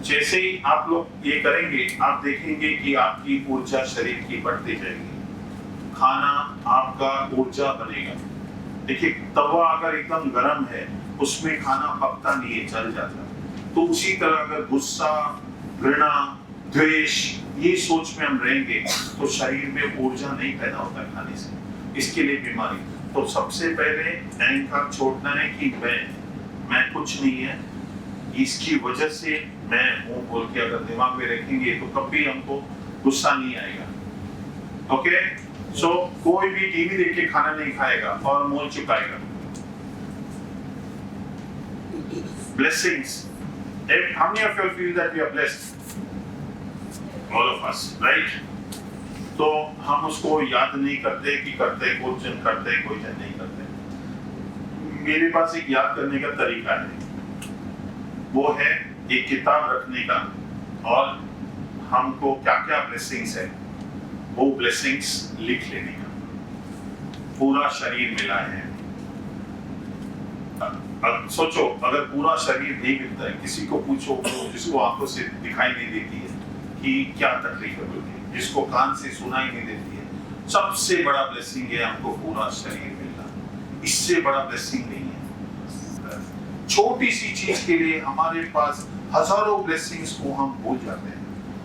जैसे ही आप लोग ये करेंगे, आप देखेंगे कि आपकी ऊर्जा शरीर की बढ़ती जाएगी। खाना आपका ऊर्जा बनेगा। देखिए, तवा अगर एकदम गर्म है, उसमें खाना पकता नहीं है, जल जाता है। तो उसी तरह अगर गुस्सा, घृणा, द्वेष, ये सोच में हम रहेंगे तो शरीर में ऊर्जा नहीं पैदा होता खाने से। इसके लिए बीमारी। तो सबसे पहले अहंकार छोड़ना है कि मैं कुछ नहीं है, इसकी वजह से मैं हूं बोल के अगर दिमाग में रखेंगे तो कभी हमको गुस्सा नहीं आएगा। ओके? सो कोई भी टीवी देख के खाना नहीं खाएगा और मोल चुकाएगा। Blessings. How many of you feel that we are blessed? All of us, right? तो हम उसको याद नहीं करते कि करते, कुछ जन करते, कोई जन नहीं करते। मेरे पास एक याद करने का तरीका है, वो है एक किताब रखने का और हमको क्या क्या ब्लेसिंग्स है वो ब्लेसिंग्स लिख लेने का। पूरा शरीर मिला है। अब सोचो, अगर पूरा शरीर नहीं मिलता है, किसी को पूछो जिसको आंखों से दिखाई नहीं देती है कि क्या तकलीफ है बोलती है, जिसको कान से सुनाई नहीं देती है, सबसे बड़ा ब्लेसिंग है हमको पूरा शरीर मिलना। इससे बड़ा ब्लेसिंग नहीं है। छोटी सी चीज के लिए हमारे पास हजारों ब्लेसिंग्स को हम भूल जाते हैं।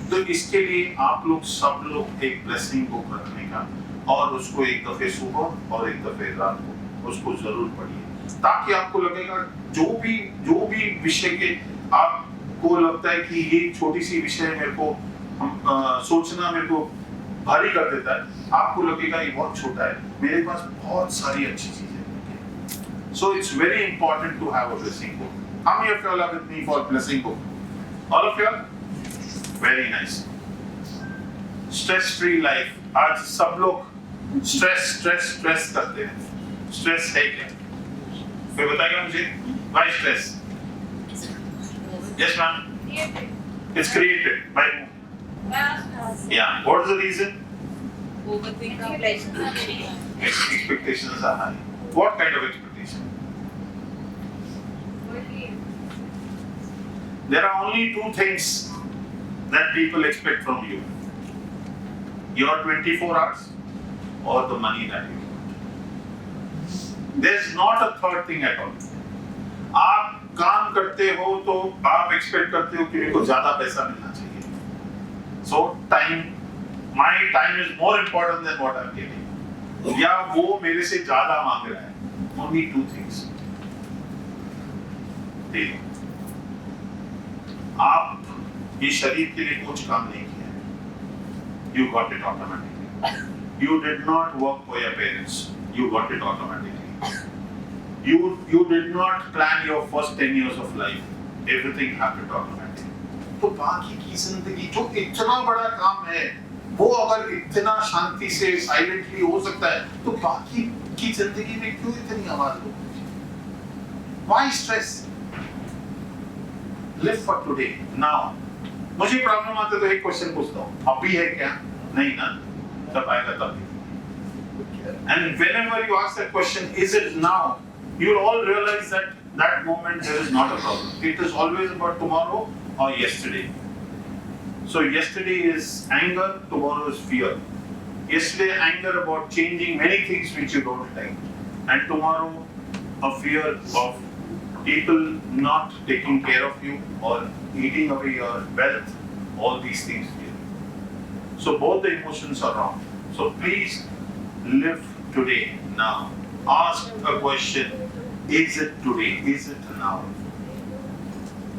तो इसके लिए आप लोग सब लोग एक ब्लेसिंग बुक रखने का और उसको एक दफे सुबह और एक दफे रात को उसको जरूर पढ़िए, ताकि आपको लगेगा जो भी विषय के आपको लगता है कि ये छोटी सी विषय मेरे को सोचना मेरे को भारी कर देता है, आपको लगेगा ये बहुत छोटा है, मेरे पास बहुत सारी अच्छी चीजें हैं। So it's very important to have a blessing book. How many of you all are with me for blessing book? All of you? Very nice. Stress free life. आज सब लोग स्ट्रेस करते हैं। स्ट्रेस है क्या? कोई बताएगा मुझे? Why stress? Yes, ma'am. It's created by whom? Yeah. What is the reason? Expectations are high. What kind of expectation? There are only two things that people expect from you: your 24 hours or the money that you get. There's not a third thing at all. आप काम करते हो तो आप एक्सपेक्ट करते हो कि मेरे को ज्यादा पैसा मिलना चाहिए. So my time is more important than what I'm getting. या वो मेरे से ज्यादा मांग रहा है. Only two things. देखो, आप ये शरीर के लिए कुछ काम नहीं किया. You got it automatically. You did not work for your parents. You got it automatically. You did not plan your first 10 years of life. Everything happened automatically. तो बाकी की जिंदगी जो इतना बड़ा काम है, वो अगर इतना शांति से साइलेंटली हो सकता है, तो बाकी की जिंदगी में क्यों इतनी आवाज हो? Why stress? Live for today, now. मुझे प्रॉब्लम आते तो एक क्वेश्चन पूछता हूँ, अभी है क्या? नहीं ना, तब आएगा तब. And whenever you ask that question, is it now? You'll all realize that that moment there is not a problem. It is always about tomorrow or yesterday. So yesterday is anger, tomorrow is fear. Yesterday anger about changing many things which you don't like, and tomorrow a fear of people not taking care of you or eating away your wealth, all these things here. So both the emotions are wrong. So please live today, now. Ask a question, is it today, is it now?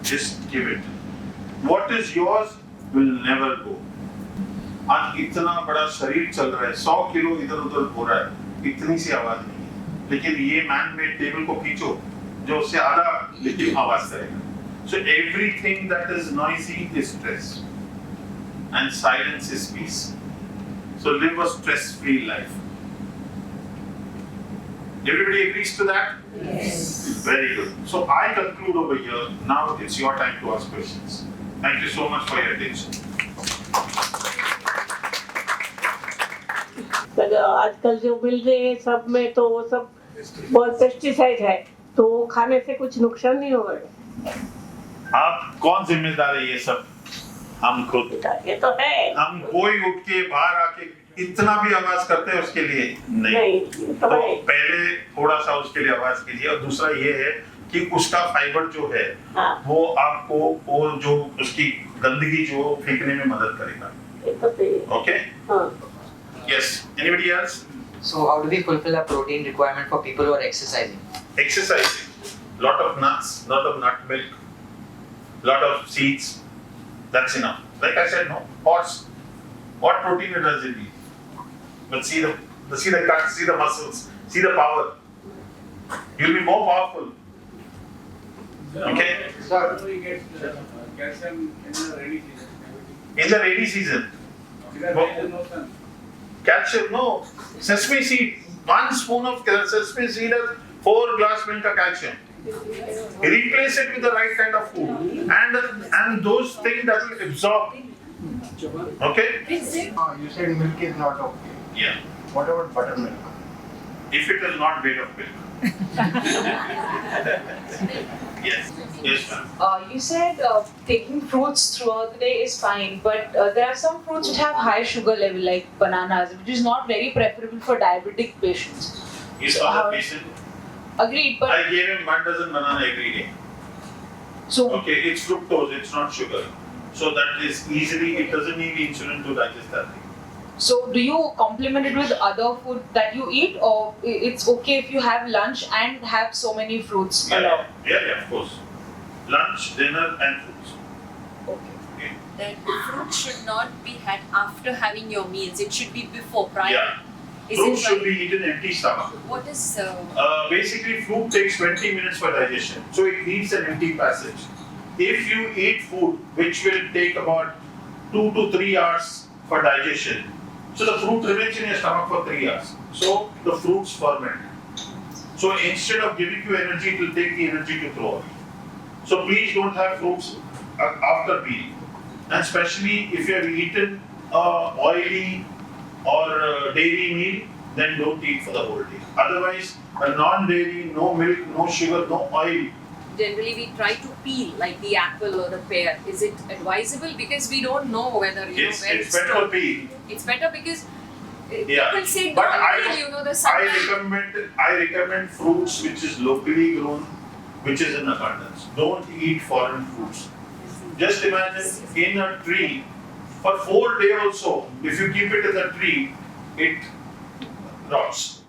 Just give it. What is yours will never go. आज इतना बड़ा शरीर चल रहा है, 100 किलो इधर उधर हो रहा है, इतनी सी आवाज नहीं है, लेकिन ये मैन मेड टेबल को खींचो जो उससे आधा लेकिन आवाज करेगा. So everything that is noisy is stress and silence is peace. So live a stress-free life. Everybody agrees to that? Yes. Very good. So I conclude over here. Now it's your time to ask questions. Thank you so much for your attention. आजकल जो मिल रहे हैं सब में तो वो सब बहुत पेस्टिसाइड है, तो वो खाने से कुछ नुकसान नहीं होगा. आप कौन जिम्मेदार है ये सब? हम खुद. ये तो है. हम कोई उठ के बाहर आके इतना भी आवाज करते हैं उसके लिए नहीं. तो पहले थोड़ा सा उसके लिए आवाज कीजिए, और दूसरा ये है कि उसका फाइबर जो है वो आपको वो जो उसकी गंदगी जो फेंकने में मदद करेगा. Okay? Yes. Anybody else? So how do we fulfill our protein requirement for people who are exercising? Exercising. Lot of nuts, lot of nut milk, lot of seeds. That's enough. Like I said, no horse. What protein does it need? But see the cuts, see the muscles, see the power. You'll be more powerful. Okay? Sir, we get calcium in the rainy season. In the rainy season. Because there is no sun. Calcium, no. Sesame seed. 1 spoon of sesame seed has 4 glass milk of calcium. Replace it with the right kind of food, and those things that will absorb. Okay? You said milk is not okay. Yeah. What about buttermilk? if it is not made of milk. Yes, yes, ma'am. You said taking fruits throughout the day is fine, but there are some fruits which have high sugar level, like bananas, which is not very preferable for diabetic patients. His other patient, Agreed, but I gave him 1 dozen banana every day. so Okay, it's fructose, it's not sugar. So that is easily, it doesn't need insulin to digest that thing. so do you complement it with other food that you eat, or it's okay if you have lunch and have so many fruits along? Yeah, of course. Lunch, dinner, and fruits. Okay. Okay. That fruit should not be had after having your meals. It should be before, prior. Yeah. Is Fruit it should right? be eaten empty stomach. What is Basically, fruit takes 20 minutes for digestion, so it needs an empty passage. If you eat food which will take about 2 to 3 hours for digestion, so the fruit remains in your stomach for 3 hours. So the fruits ferment. So instead of giving you energy, it will take the energy to throw out. So please don't have fruits after meal, and especially if you have eaten oily or dairy meal, then don't eat for the whole day. Otherwise, a non-dairy, no milk, no sugar, no oil. generally we try to peel like the apple or the pear? Is it advisable? Because we don't know whether Yes, where it's better to stored. peel. It's better because Yeah. people say But don't peel, the sun. I recommend fruits which is locally grown, which is in abundance. Don't eat foreign fruits. Just imagine in a tree, for 4 days also, if you keep it in the tree, it rots.